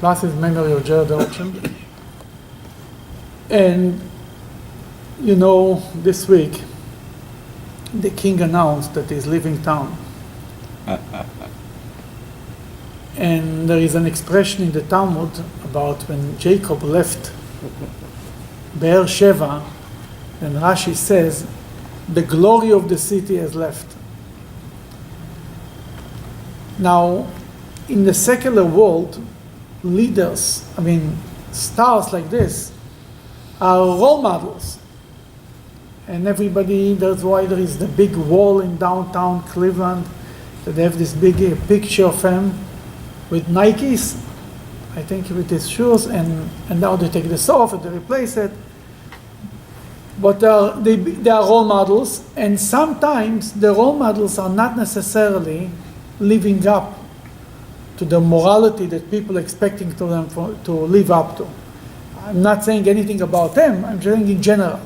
plus his memory of Jared Orchin. And, this week, the king announced that he's leaving town. And there is an expression in the Talmud about when Jacob left Be'er Sheva, and Rashi says, the glory of the city has left. Now, in the secular world, leaders, stars like this, are role models. And everybody, that's why there is the big wall in downtown Cleveland, that they have this big picture of him with Nikes, I think with his shoes, and now they take this off and they replace it. But they are role models, and sometimes the role models are not necessarily living up to the morality that people are expecting to them to live up to. I'm not saying anything about them, I'm saying in general.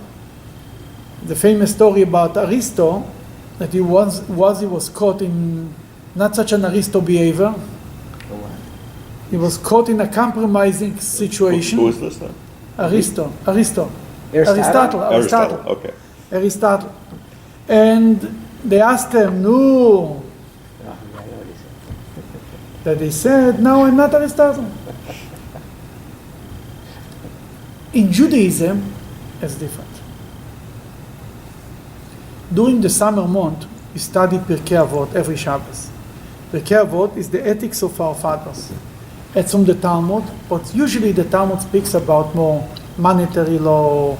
The famous story about Aristo, that he was caught in not such an Aristo behavior. He was caught in a compromising situation. Who is this then? Aristo. Aristotle, okay. Aristotle. And they asked him, no. That he said, no, I'm not Aristotle. In Judaism, it's different. During the summer month, we study Pirkei Avot every Shabbos. Pirkei Avot is the ethics of our fathers. It's from the Talmud, but usually the Talmud speaks about more monetary laws,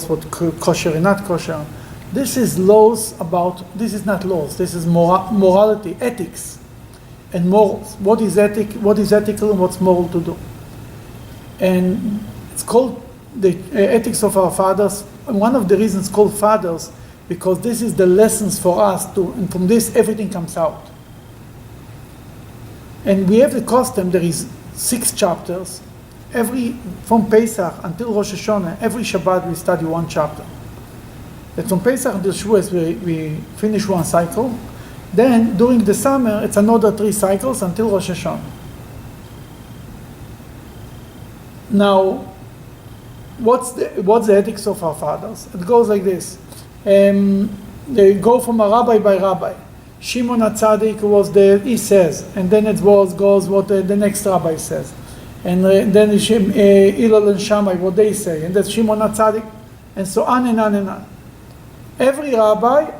what kosher and not kosher. This is not laws, this is morality, ethics, and morals. What is ethical and what's moral to do. And it's called the ethics of our fathers. And one of the reasons it's called fathers, because this is the lessons for us and from this everything comes out. And we have the custom, there is 6 chapters. From Pesach until Rosh Hashanah, every Shabbat we study one chapter. And from Pesach until Shavuos we finish one cycle. Then during the summer it's another 3 cycles until Rosh Hashanah. Now, what's the ethics of our fathers? It goes like this. They go from a rabbi by rabbi. Shimon HaTzadik he says, and then it goes what the next rabbi says. And then Hillel and Shammai, what they say, and that's Shimon HaTzadik, and so on and on and on. Every rabbi,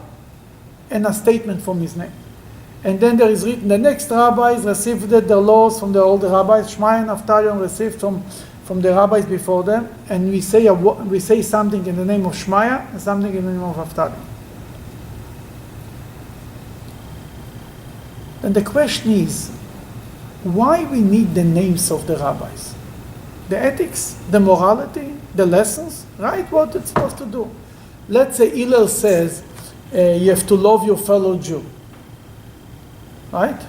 and a statement from his name. And then there is written, the next rabbis received the laws from the older rabbis, Shmaya and Naftalion received from the rabbis before them, and we say something in the name of Shmaya and something in the name of Naftalion. And the question is, why we need the names of the rabbis? The ethics, the morality, the lessons, right? What it's supposed to do. Let's say Hillel says, you have to love your fellow Jew. Right?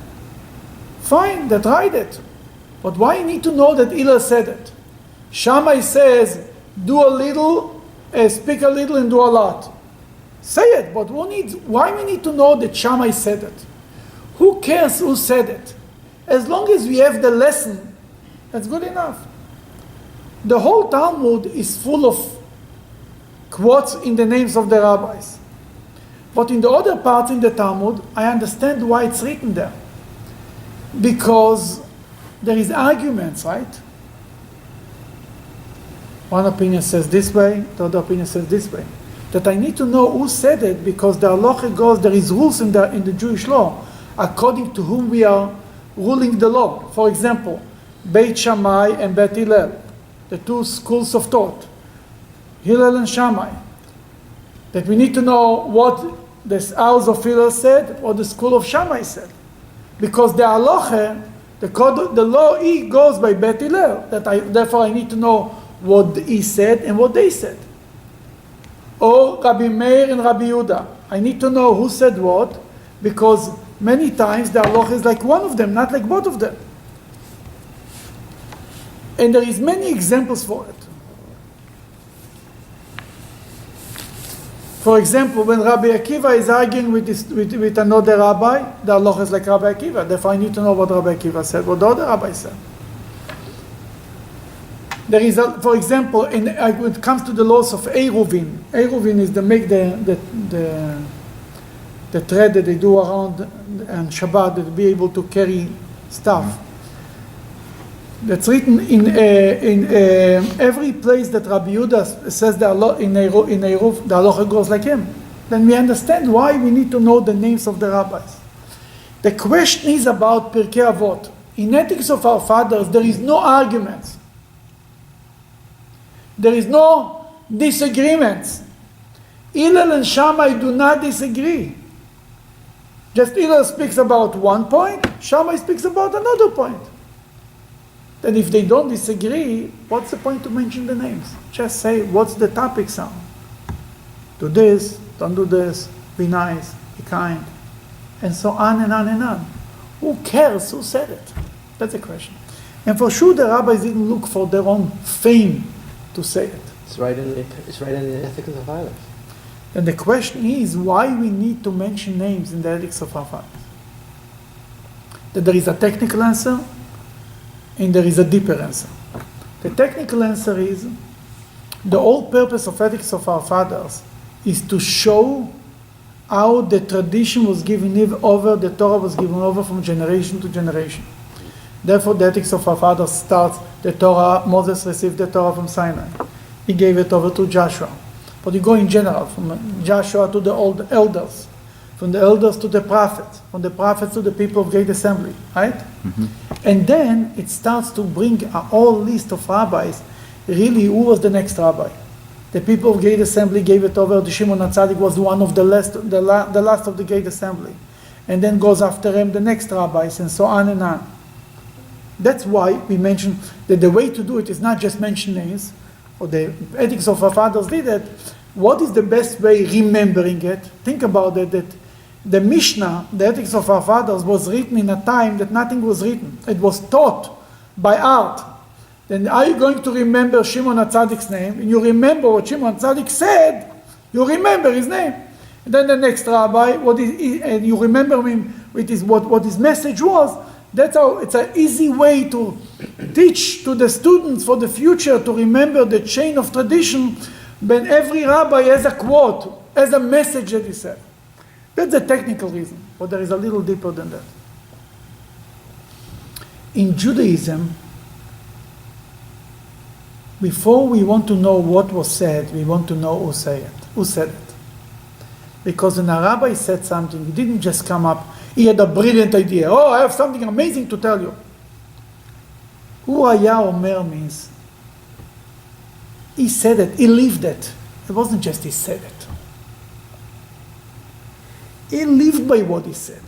Fine, that write it. But why you need to know that Hillel said it? Shammai says, do a little, speak a little and do a lot. Say it, but why we need to know that Shammai said it? Who cares who said it? As long as we have the lesson, that's good enough. The whole Talmud is full of quotes in the names of the rabbis. But in the other parts in the Talmud, I understand why it's written there. Because there is arguments, right? One opinion says this way, the other opinion says this way. That I need to know who said it, because the halacha goes, there is rules in the Jewish law, according to whom we are ruling the law. For example, Beit Shammai and Beit Hillel, the 2 schools of thought, Hillel and Shammai, that we need to know what the house of Hillel said or the school of Shammai said. Because the halacha, the law goes by Beit Hillel, therefore I need to know what he said and what they said. Or Rabbi Meir and Rabbi Yehuda, I need to know who said what, because many times the halacha is like one of them, not like both of them. And there is many examples for it. For example, when Rabbi Akiva is arguing with another rabbi, the halacha is like Rabbi Akiva. Therefore, I need to know what Rabbi Akiva said, what the other rabbi said. There is, for example, when it comes to the laws of Eruvin. Eruvin is make the thread that they do around on Shabbat to be able to carry stuff. That's written in every place that Rabbi Yehuda says the in Eruv, the halacha goes like him. Then we understand why we need to know the names of the rabbis. The question is about Pirkei Avot. In Ethics of Our Fathers, there is no arguments. There is no disagreements. Hillel and Shammai do not disagree. Just Hillel speaks about one point, Shammai speaks about another point. Then if they don't disagree, what's the point to mention the names? Just say, what's the topic sound? Do this, don't do this, be nice, be kind, and so on and on and on. Who cares who said it? That's the question. And for sure the rabbis didn't look for their own fame to say it. It's right in the Ethics of Fathers. And the question is why we need to mention names in the Ethics of Our Fathers. That there is a technical answer and there is a deeper answer. The technical answer is the whole purpose of Ethics of Our Fathers is to show how the tradition was given over, the Torah was given over from generation to generation. Therefore, the Ethics of Our Fathers starts, the Torah, Moses received the Torah from Sinai. He gave it over to Joshua. But you go in general, from Joshua to the old elders, from the elders to the prophets, from the prophets to the people of Great Assembly, right? Mm-hmm. And then it starts to bring a whole list of rabbis, really who was the next rabbi. The people of Great Assembly gave it over to Shimon HaTzadik, was one of the last of the Great Assembly. And then goes after him the next rabbis, and so on and on. That's why we mentioned that the way to do it is not just mention names, or the Ethics of Our Fathers did it. What is the best way remembering it? Think about it, that the Mishnah, the Ethics of Our Fathers, was written in a time that nothing was written. It was taught by art. Then are you going to remember Shimon HaTzadik's name? And you remember what Shimon HaTzadik said, you remember his name. And then the next rabbi, and you remember him with what his message was. That's how it's an easy way to teach to the students for the future to remember the chain of tradition when every rabbi has a quote, has a message that he said. That's the technical reason, but there is a little deeper than that. In Judaism, before we want to know what was said, we want to know who said it. Because when a rabbi said something, he didn't just come up, he had a brilliant idea. Oh, I have something amazing to tell you. Hu haya omer means he said it, he lived it. It wasn't just he said it. He lived by what he said.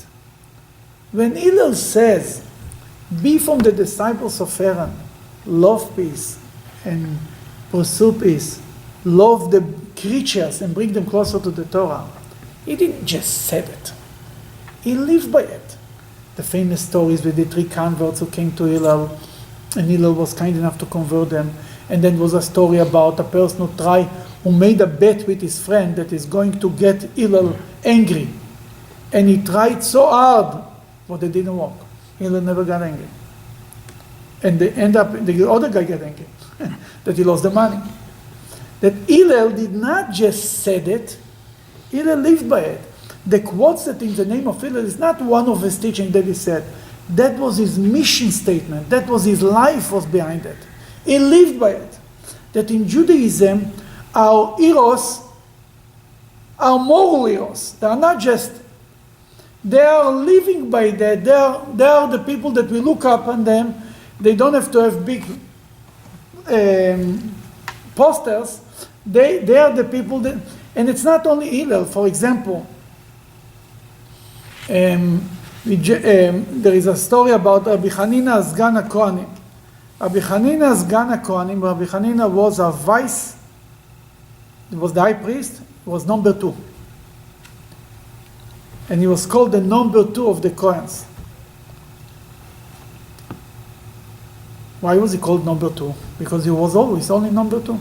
When Hillel says, be from the disciples of Aaron, love peace and pursue peace, love the creatures and bring them closer to the Torah, he didn't just say it. He lived by it. The famous stories with the 3 converts who came to Hillel, and Hillel was kind enough to convert them. And then was a story about a person who made a bet with his friend that is going to get Hillel angry. And he tried so hard, but it didn't work. Hillel never got angry. And they end up, the other guy got angry, that he lost the money. That Hillel did not just said it, Hillel lived by it. The quotes that in the name of Hillel is not one of his teaching that he said. That was his mission statement. That was his life was behind it. He lived by it. That in Judaism, our heroes are moral heroes. They are not just, they are living by that. They are the people that we look up on them. They don't have to have big posters. They are the people that, and it's not only Hillel. For example, there is a story about Rabbi Hanina Sgan HaKohanim. Rabbi Hanina Sgan HaKohanim, Rabbi Hanina was a vice, he was the high priest, he was number 2. And he was called the number 2 of the Kohens. Why was he called number 2? Because he was always only number 2.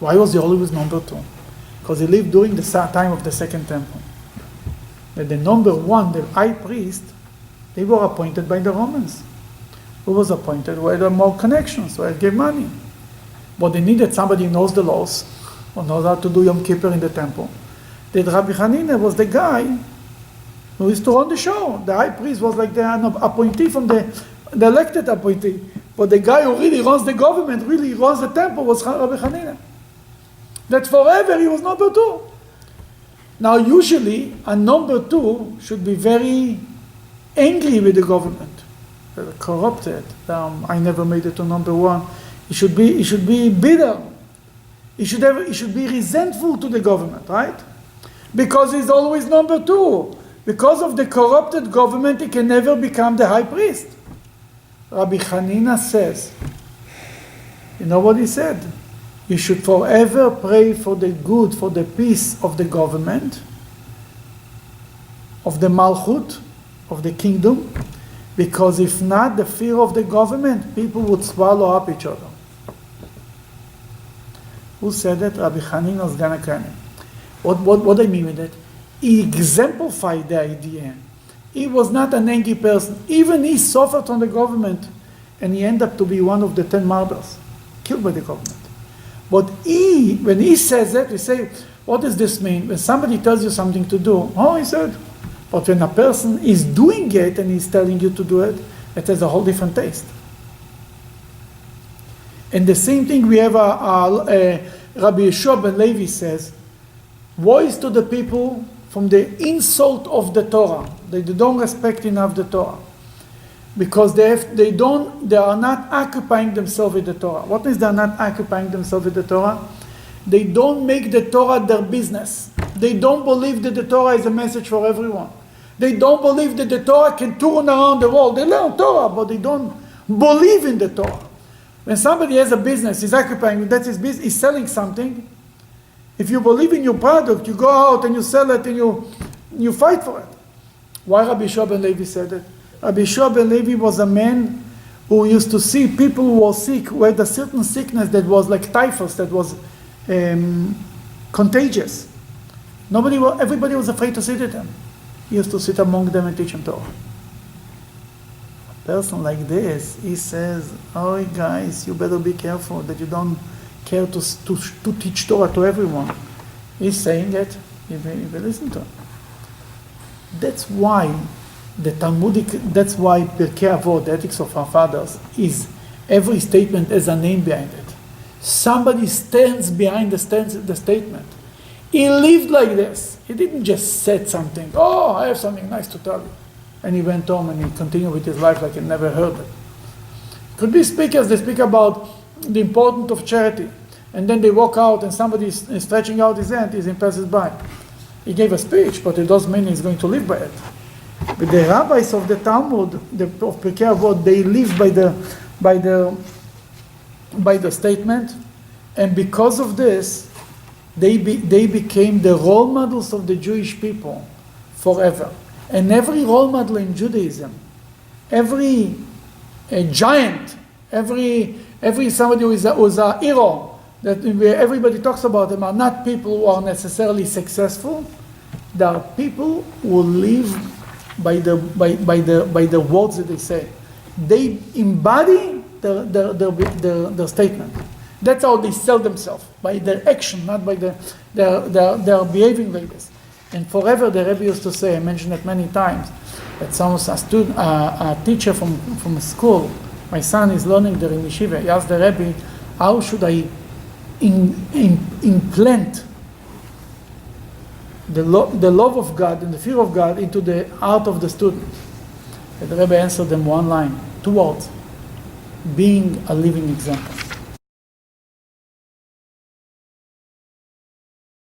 Why was he always number 2? Because he lived during the time of the Second Temple. But the number 1, the high priest, they were appointed by the Romans. Who was appointed? Who had more connections, who had gave money. but they needed somebody who knows the laws, or knows how to do Yom Kippur in the temple. That Rabbi Hanina was the guy who used to run the show. The high priest was like the appointee from the elected appointee. But the guy who really runs the government, really runs the temple, was Rabbi Hanina. That forever he was number 2. Now usually a number 2 should be very angry with the government. They're corrupted. I never made it to number 1. He should be bitter. He should be resentful to the government, right? Because he's always number 2. Because of the corrupted government, he can never become the high priest. Rabbi Hanina says, you know what he said? You should forever pray for the good, for the peace of the government, of the Malchut, of the kingdom, because if not, the fear of the government, people would swallow up each other. Who said that? Rabbi Hanina Sgan. What I mean with that? He exemplified the idea. He was not an angry person. Even he suffered from the government, and he ended up to be one of the 10 martyrs, killed by the government. But when he says that, we say, what does this mean? When somebody tells you something to do, he said. But when a person is doing it and he's telling you to do it, it has a whole different taste. And the same thing we have, Rabbi Yeshua ben Levi says, woe is to the people from the insult of the Torah. They don't respect enough the Torah. Because they are not occupying themselves with the Torah. What means they are not occupying themselves with the Torah? They don't make the Torah their business. They don't believe that the Torah is a message for everyone. They don't believe that the Torah can turn around the world. They learn Torah, but they don't believe in the Torah. When somebody has a business, he's occupying, that's his business, he's selling something. If you believe in your product, you go out and you sell it and you fight for it. Why Rabbi Yeshua ben Levi said it? Rabbi Yeshua ben Levi was a man who used to see people who were sick, who had a certain sickness that was like typhus, that was contagious. Everybody was afraid to sit with him. He used to sit among them and teach them Torah. A person like this, he says, oh guys, you better be careful that you don't care to teach Torah to everyone. He's saying it, if you listen to him. That's why that's why Pirkei Avot, the ethics of our fathers, is every statement has a name behind it. Somebody stands behind the statement. He lived like this. He didn't just say something, I have something nice to tell you. And he went home and he continued with his life like he never heard it. Could be speakers, they speak about the importance of charity. And then they walk out and somebody is stretching out his hand, he passes by. He gave a speech, but it doesn't mean he's going to live by it. But the rabbis of the Talmud, of Pirkei Avot, they live by the statement, and because of this, they became the role models of the Jewish people forever. And every role model in Judaism, every giant, every somebody who is a hero, that everybody talks about them, are not people who are necessarily successful. They are people who live by the words that they say. They embody their statement. That's how they sell themselves, by their action, not by their behaving like this. And forever the Rebbe used to say, I mentioned it many times, that a teacher from a school, my son is learning there in yeshiva, he asked the Rebbe, how should I implant the love of God and the fear of God into the heart of the student? And the Rebbe answered them one line, 2 words: being a living example.